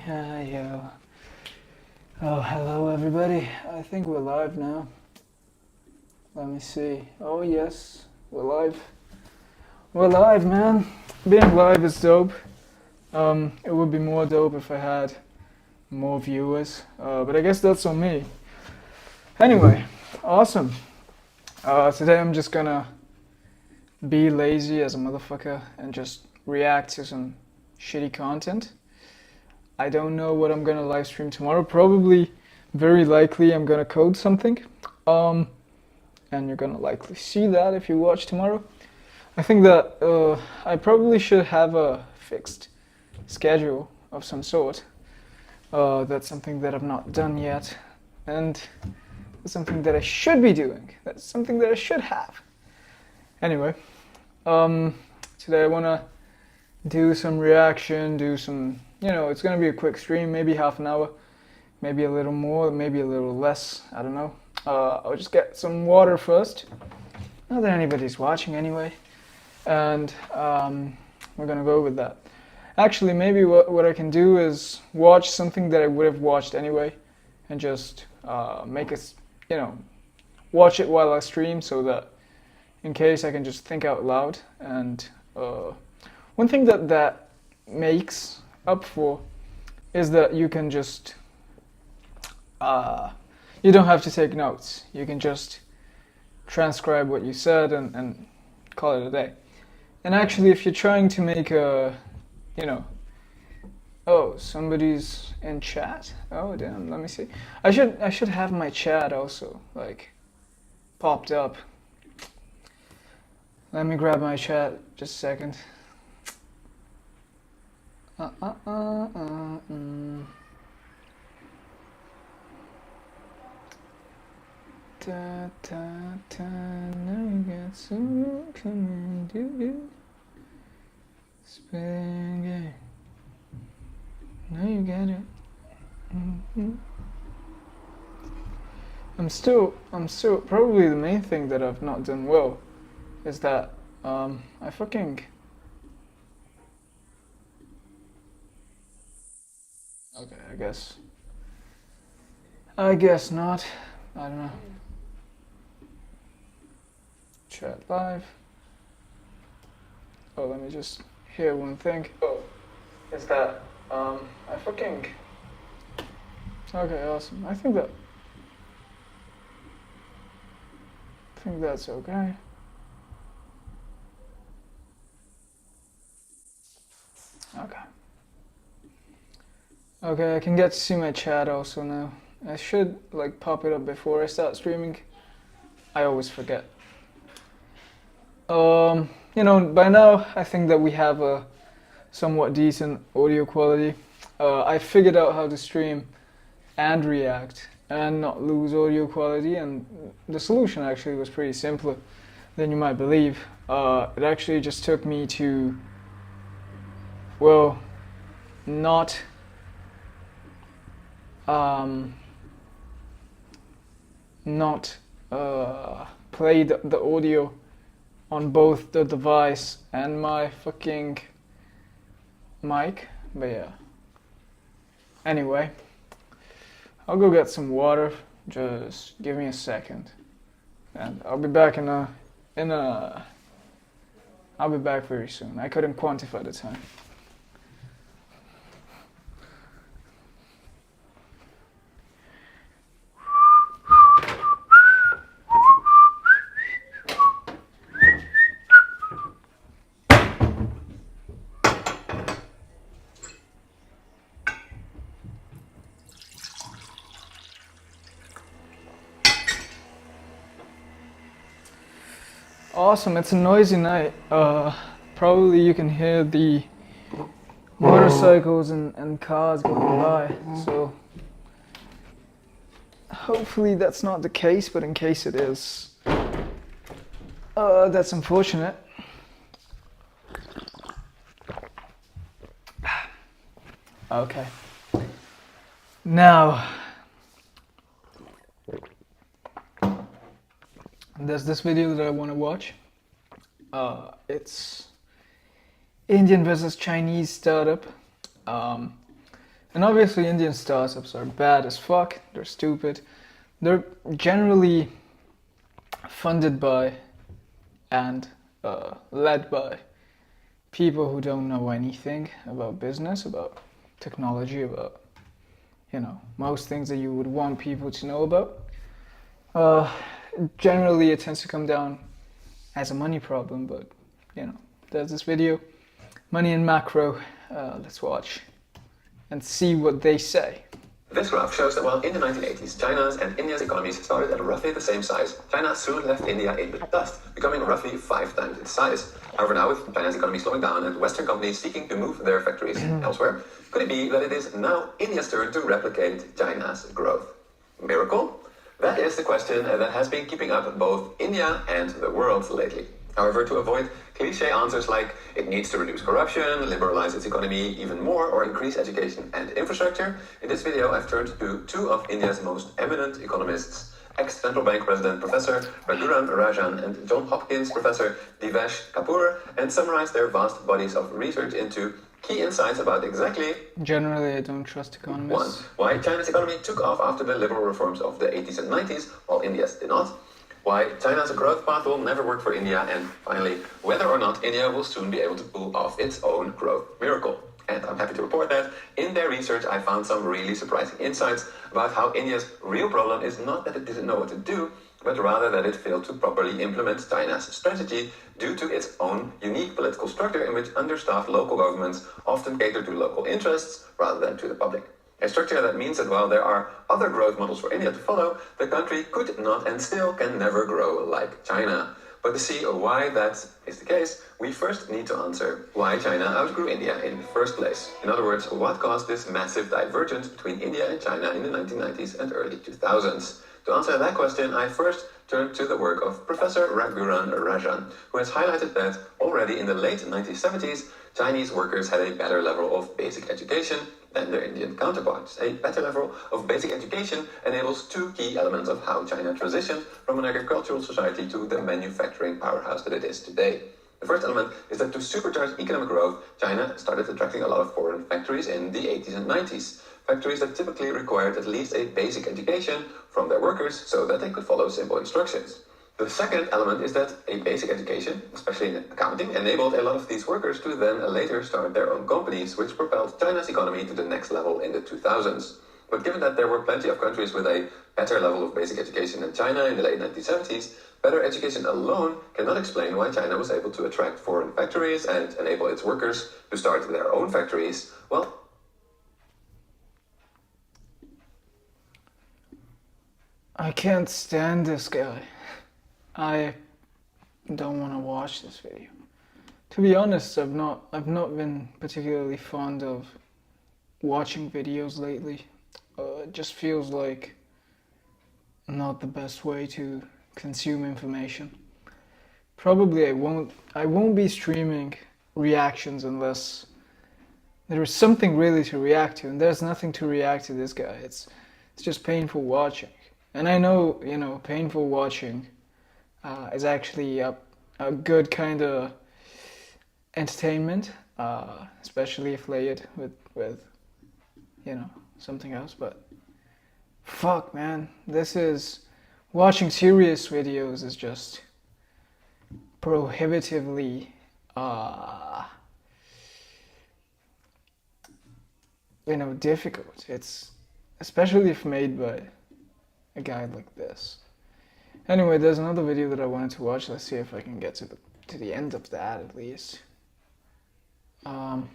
Yo. Oh, hello everybody. I think we're live now. Let me see. Oh, yes, we're live. We're live, man. Being live is dope. It would be more dope if I had more viewers, but I guess that's on me. Anyway, awesome. Today I'm just gonna be lazy as a motherfucker and just react to some shitty content. I don't know what I'm gonna live stream tomorrow. Probably, very likely, I'm gonna code something. And you're gonna likely see that if you watch tomorrow. I think that I probably should have a fixed schedule of some sort. That's something that I've not done yet, and that's something that I should be doing. That's something that I should have. Anyway, today I wanna do some reaction, do some. It's gonna be a quick stream, maybe half an hour, maybe a little more, maybe a little less. I don't know. I'll just get some water first. Not that anybody's watching anyway, and we're gonna go with that. Actually, maybe what I can do is watch something that I would have watched anyway, and just make us, watch it while I stream, so that in case I can just think out loud. And one thing that makes up for is that you can just you don't have to take notes. You can just transcribe what you said and call it a day. And actually, if you're trying to make a, oh, somebody's in chat. Oh damn, let me see. I should have my chat also like popped up. Let me grab my chat just a second. Da, da, da, now you got some, come on, do. Spin game. Now you get it. I'm still, probably the main thing that I've not done well is that, I fucking. Okay, I guess not. I don't know. Chat live. Oh, let me just hear one thing. Oh, is that I fucking. Okay, awesome. I think that's okay. Okay, I can get to see my chat also now. I should like pop it up before I start streaming. I always forget. By now I think that we have a somewhat decent audio quality. I figured out how to stream and react and not lose audio quality, and the solution actually was pretty simpler than you might believe. It actually just took me to, well, not play the audio on both the device and my fucking mic, but yeah. Anyway, I'll go get some water. Just give me a second, and I'll be back I'll be back very soon. I couldn't quantify the time. Awesome, it's a noisy night. Probably you can hear the motorcycles and cars going by, so hopefully that's not the case, but in case it is, that's unfortunate. Okay. Now, there's this video that I want to watch. It's Indian versus Chinese startup. And obviously Indian startups are bad as fuck, they're stupid. They're generally funded by and led by people who don't know anything about business, about technology, about, most things that you would want people to know about. Generally, it tends to come down as a money problem, but, there's this video, Money in Macro. Let's watch and see what they say. This graph shows that while in the 1980s, China's and India's economies started at roughly the same size, China soon left India in the dust, becoming roughly 5 times its size. However, now with China's economy slowing down and Western companies seeking to move their factories elsewhere, could it be that it is now India's turn to replicate China's growth? Miracle? That is the question that has been keeping up both India and the world lately. However, to avoid cliché answers like it needs to reduce corruption, liberalize its economy even more, or increase education and infrastructure, in this video I've turned to two of India's most eminent economists, ex-central bank president Professor Raghuram Rajan and Johns Hopkins Professor Devesh Kapoor, and summarized their vast bodies of research into key insights about exactly... Generally, I don't trust economists. 1. Why China's economy took off after the liberal reforms of the 80s and 90s, while India's did not. Why China's growth path will never work for India, and finally, whether or not India will soon be able to pull off its own growth miracle. And I'm happy to report that in their research I found some really surprising insights about how India's real problem is not that it didn't know what to do, but rather that it failed to properly implement China's strategy due to its own unique political structure in which understaffed local governments often cater to local interests rather than to the public. A structure that means that while there are other growth models for India to follow, the country could not and still can never grow like China. But to see why that is the case, we first need to answer why China outgrew India in the first place. In other words, what caused this massive divergence between India and China in the 1990s and early 2000s? To answer that question, I first turned to the work of Professor Raghuram Rajan, who has highlighted that already in the late 1970s, Chinese workers had a better level of basic education than their Indian counterparts. A better level of basic education enables two key elements of how China transitioned from an agricultural society to the manufacturing powerhouse that it is today. The first element is that to supercharge economic growth, China started attracting a lot of foreign factories in the 80s and 90s. Factories that typically required at least a basic education from their workers so that they could follow simple instructions. The second element is that a basic education, especially in accounting, enabled a lot of these workers to then later start their own companies, which propelled China's economy to the next level in the 2000s. But given that there were plenty of countries with a better level of basic education than China in the late 1970s, better education alone cannot explain why China was able to attract foreign factories and enable its workers to start their own factories. Well, I can't stand this guy. I don't want to watch this video. To be honest, I've not been particularly fond of watching videos lately. It just feels like not the best way to consume information. Probably I won't be streaming reactions unless there is something really to react to, and there's nothing to react to this guy. It's just painful watching. And I know, painful watching is actually a good kind of entertainment, especially if layered with something else. But fuck, man, watching serious videos is just prohibitively difficult. It's especially if made by a guy like this. Anyway, there's another video that I wanted to watch. Let's see if I can get to the end of that at least. And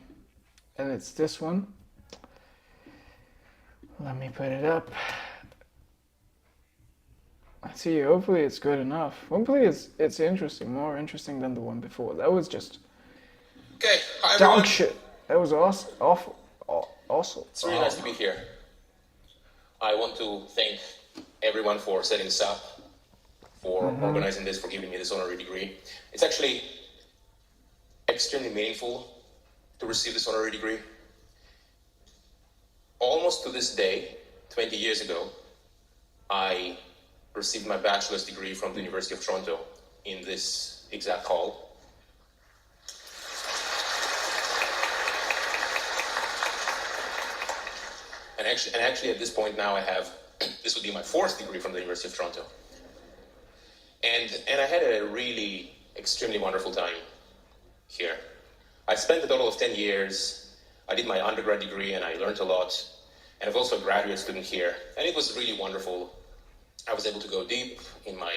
it's this one. Let me put it up. Let's see, hopefully it's good enough. Hopefully it's interesting, more interesting than the one before. That was just dog shit. That was awful. It's really nice to be here. I want to thank everyone for setting this up, for organizing this, for giving me this honorary degree. It's actually extremely meaningful to receive this honorary degree. Almost to this day, 20 years ago, I received my bachelor's degree from the University of Toronto in this exact hall. And actually at this point now I have, this would be my 4th degree from the University of Toronto. And I had a really extremely wonderful time here. I spent a total of 10 years. I did my undergrad degree and I learned a lot. And I'm also a graduate student here. And it was really wonderful. I was able to go deep in my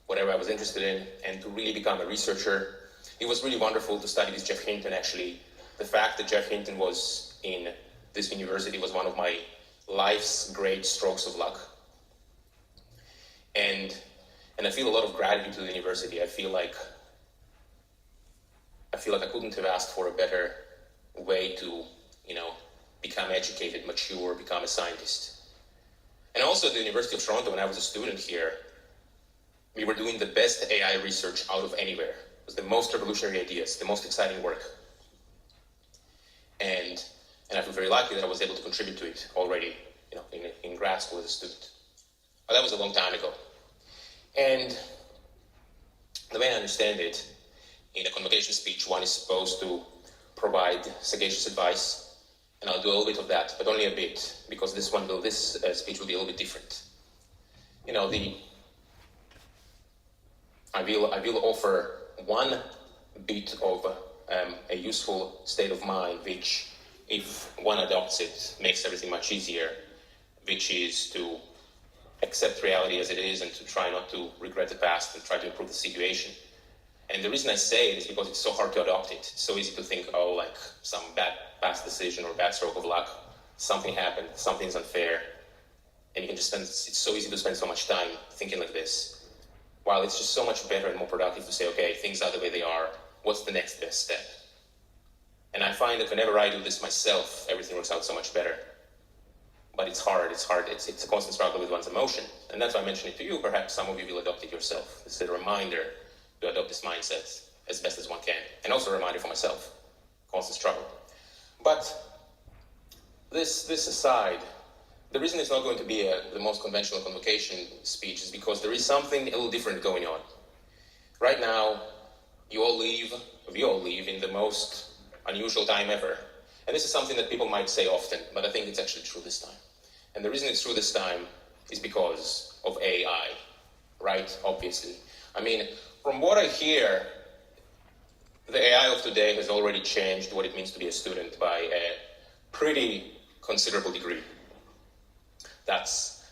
whatever I was interested in and to really become a researcher. It was really wonderful to study with Geoff Hinton. Actually, the fact that Geoff Hinton was in this university was one of my life's great strokes of luck. And I feel a lot of gratitude to the university. I feel like I couldn't have asked for a better way to, become educated, mature, become a scientist. And also at the University of Toronto, when I was a student here, we were doing the best AI research out of anywhere. It was the most revolutionary ideas, the most exciting work. And I feel very lucky that I was able to contribute to it already, in grad school as a student. But that was a long time ago. And the way I understand it, in a convocation speech, one is supposed to provide sagacious advice, and I'll do a little bit of that, but only a bit, because this speech will be a little bit different. I will offer one bit of a useful state of mind, which, if one adopts it, makes everything much easier, which is to accept reality as it is and to try not to regret the past and try to improve the situation. And the reason I say it is because it's so hard to adopt it. It's so easy to think, like some bad past decision or bad stroke of luck, something happened, something's unfair, and you can just it's so easy to spend so much time thinking like this. While it's just so much better and more productive to say, okay, things are the way they are, what's the next best step? And I find that whenever I do this myself, everything works out so much better. But it's hard, it's a constant struggle with one's emotion. And that's why I mentioned it to you. Perhaps some of you will adopt it yourself. This is a reminder to adopt this mindset as best as one can. And also a reminder for myself, constant struggle. But this aside, the reason it's not going to be the most conventional convocation speech is because there is something a little different going on. Right now, we all live in the most unusual time ever. And this is something that people might say often, but I think it's actually true this time. And the reason it's true this time is because of AI, right? Obviously. I mean, from what I hear, the AI of today has already changed what it means to be a student by a pretty considerable degree. That's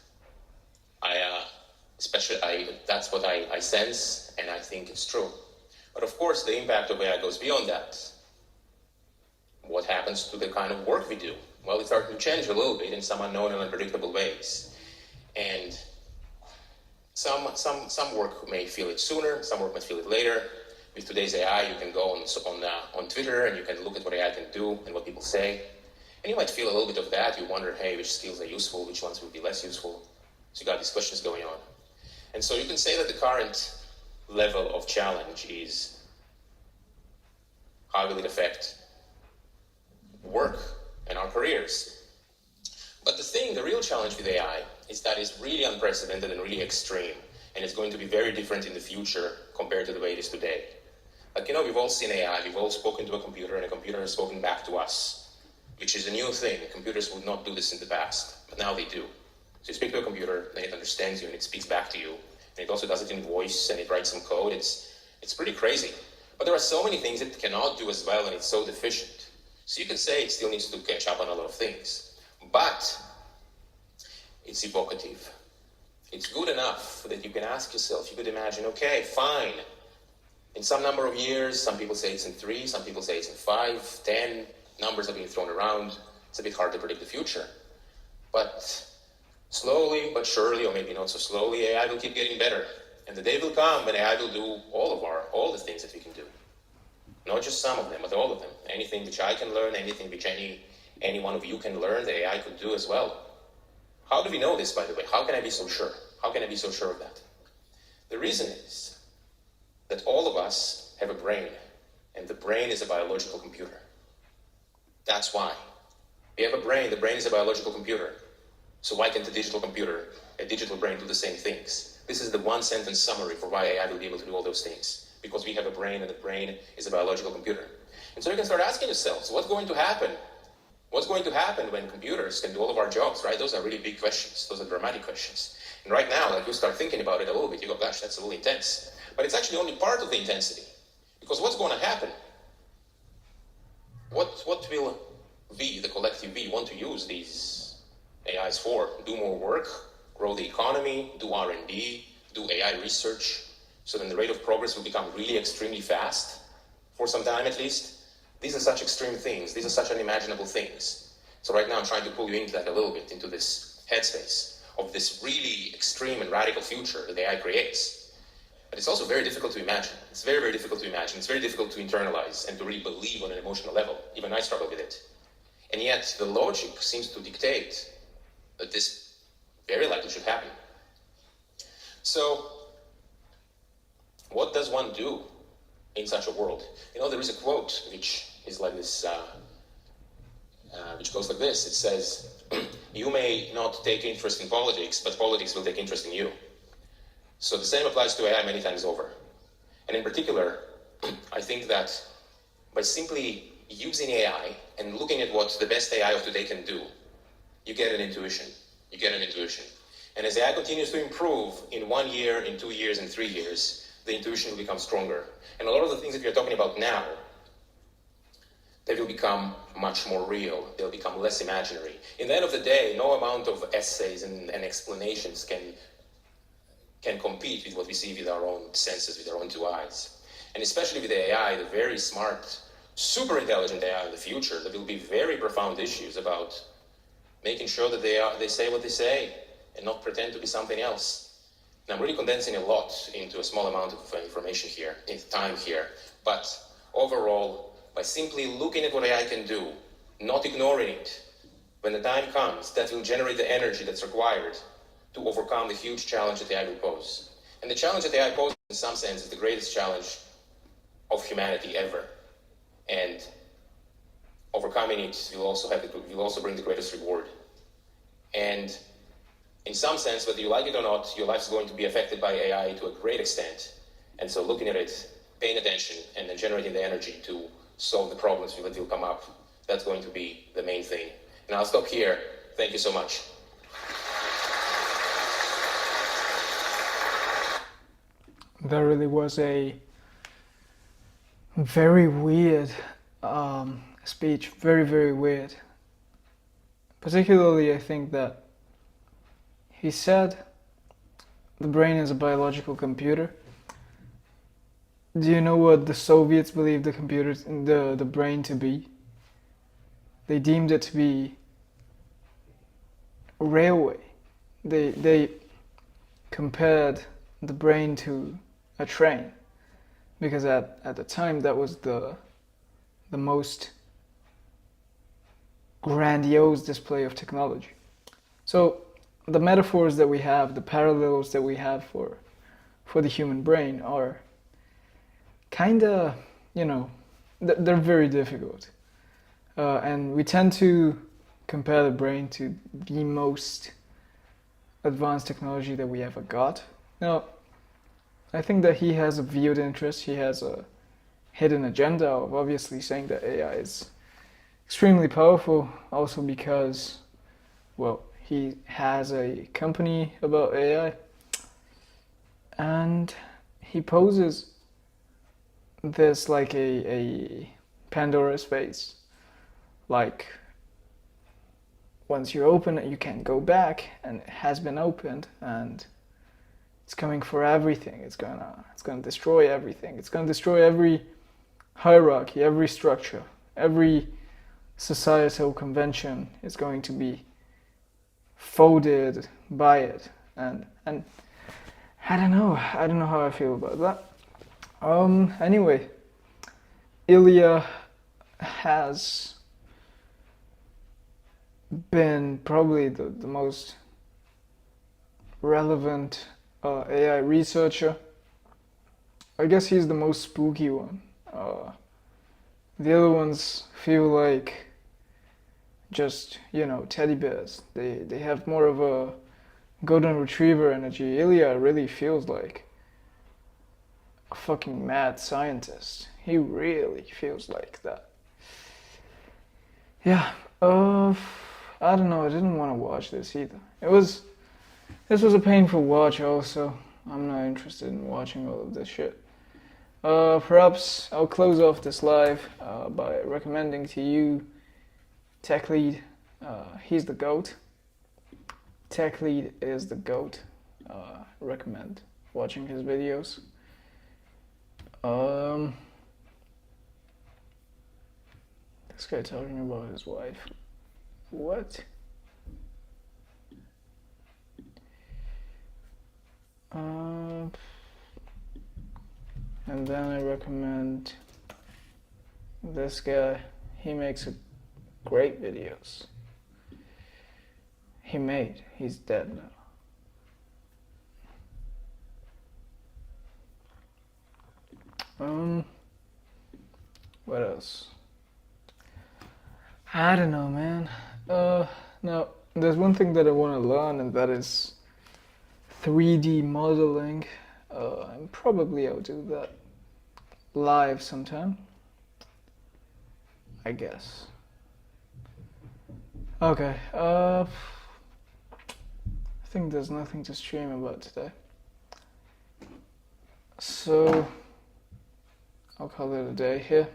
what I sense, and I think it's true. But of course, the impact of AI goes beyond that. What happens to the kind of work we do? Well, it's starting to change a little bit in some unknown and unpredictable ways. And some work may feel it sooner, some work may feel it later. With today's AI, you can go on Twitter and you can look at what AI can do and what people say. And you might feel a little bit of that. You wonder, hey, which skills are useful, which ones will be less useful. So you got these questions going on. And so you can say that the current level of challenge is how will it affect work and our careers. But the real challenge with AI is that it's really unprecedented and really extreme, and it's going to be very different in the future compared to the way it is today. Like, we've all seen AI, we've all spoken to a computer, and a computer has spoken back to us, which is a new thing. Computers would not do this in the past, but now they do. So you speak to a computer, and it understands you, and it speaks back to you, and it also does it in voice, and it writes some code. It's pretty crazy. But there are so many things it cannot do as well, and it's so deficient. So you can say it still needs to catch up on a lot of things. But it's evocative. It's good enough that you can ask yourself, you could imagine, okay, fine. In some number of years, some people say it's in 3, some people say it's in 5, 10. Numbers are being thrown around. It's a bit hard to predict the future. But slowly but surely, or maybe not so slowly, AI will keep getting better. And the day will come when AI will do all the things that we can do. Not just some of them, but all of them. Anything which I can learn, anything which any one of you can learn, the AI could do as well. How do we know this, by the way? How can I be so sure? How can I be so sure of that? The reason is that all of us have a brain, and the brain is a biological computer. That's why. We have a brain, the brain is a biological computer. So why can't a digital brain do the same things? This is the one-sentence summary for why AI will be able to do all those things. Because we have a brain, and the brain is a biological computer. And so you can start asking yourselves, what's going to happen What's going to happen when computers can do all of our jobs, right? Those are really big questions. Those are dramatic questions. And right now, like you start thinking about it a little bit, you go, gosh, that's a little intense. But it's actually only part of the intensity. Because what's going to happen? What will we, the collective we, want to use these AIs for? Do more work, grow the economy, do R&D, do AI research, so then the rate of progress will become really extremely fast, for some time at least. These are such extreme things. These are such unimaginable things. So right now I'm trying to pull you into that a little bit, into this headspace of this really extreme and radical future that AI creates. But it's also very difficult to imagine. It's very, very difficult to imagine. It's very difficult to internalize and to really believe on an emotional level. Even I struggle with it. And yet the logic seems to dictate that this very likely should happen. So what does one do in such a world? You know, there is a quote which is like this, which goes like this. It says, you may not take interest in politics, but politics will take interest in you. So the same applies to AI many times over. And in particular, I think that by simply using AI and looking at what the best AI of today can do, you get an intuition. You get an intuition. And as AI continues to improve in 1 year, in 2 years, in 3 years, the intuition will become stronger. And a lot of the things that we are talking about now, they will become much more real. They'll become less imaginary. In the end of the day, no amount of essays and explanations can compete with what we see with our own senses, with our own 2 eyes. And especially with AI, the very smart, super intelligent AI in the future, there will be very profound issues about making sure that they say what they say and not pretend to be something else. And I'm really condensing a lot into a small amount of information here, in time here. But overall, by simply looking at what AI can do, not ignoring it, when the time comes, that will generate the energy that's required to overcome the huge challenge that AI will pose. And the challenge that AI poses, in some sense, is the greatest challenge of humanity ever. And overcoming it will also bring the greatest reward. And in some sense, whether you like it or not, your life is going to be affected by AI to a great extent. And so looking at it, paying attention, and then generating the energy to solve the problems that will come up, that's going to be the main thing. And I'll stop here. Thank you so much. That really was a very weird speech. Very, very weird. Particularly, I think that he said the brain is a biological computer. Do you know what the Soviets believed the brain to be? They deemed it to be a railway. They compared the brain to a train, because at the time that was the most grandiose display of technology. So the metaphors that we have, the parallels that we have for the human brain are kind of, they're very difficult. And we tend to compare the brain to the most advanced technology that we ever got. Now, I think that he has a veiled interest. He has a hidden agenda of obviously saying that AI is extremely powerful, also because, well, he has a company about AI, and he poses this like a Pandora's space. Like, once you open it, you can't go back, and it has been opened, and it's coming for everything. It's gonna destroy everything. It's gonna destroy every hierarchy, every structure, every societal convention is going to be folded by it. And I don't know how I feel about that. Anyway, Ilya has been probably the most relevant AI researcher. I guess he's the most spooky one. The other ones feel like just, teddy bears. They have more of a golden retriever energy. Ilya really feels like a fucking mad scientist. He really feels like that. Yeah, Uh, I don't know. I didn't want to watch this either. This was a painful watch. Also, I'm not interested in watching all of this shit. Perhaps I'll close off this live by recommending to you Tech Lead. He's the GOAT. Tech Lead is the GOAT. Recommend watching his videos. This guy talking about his wife. What? And then I recommend this guy. He makes great videos. He's dead now. What else? I don't know, man. Now, there's one thing that I want to learn, and that is 3D modeling. And probably I'll do that live sometime, I guess. Okay, I think there's nothing to stream about today. So, I'll call it a day here.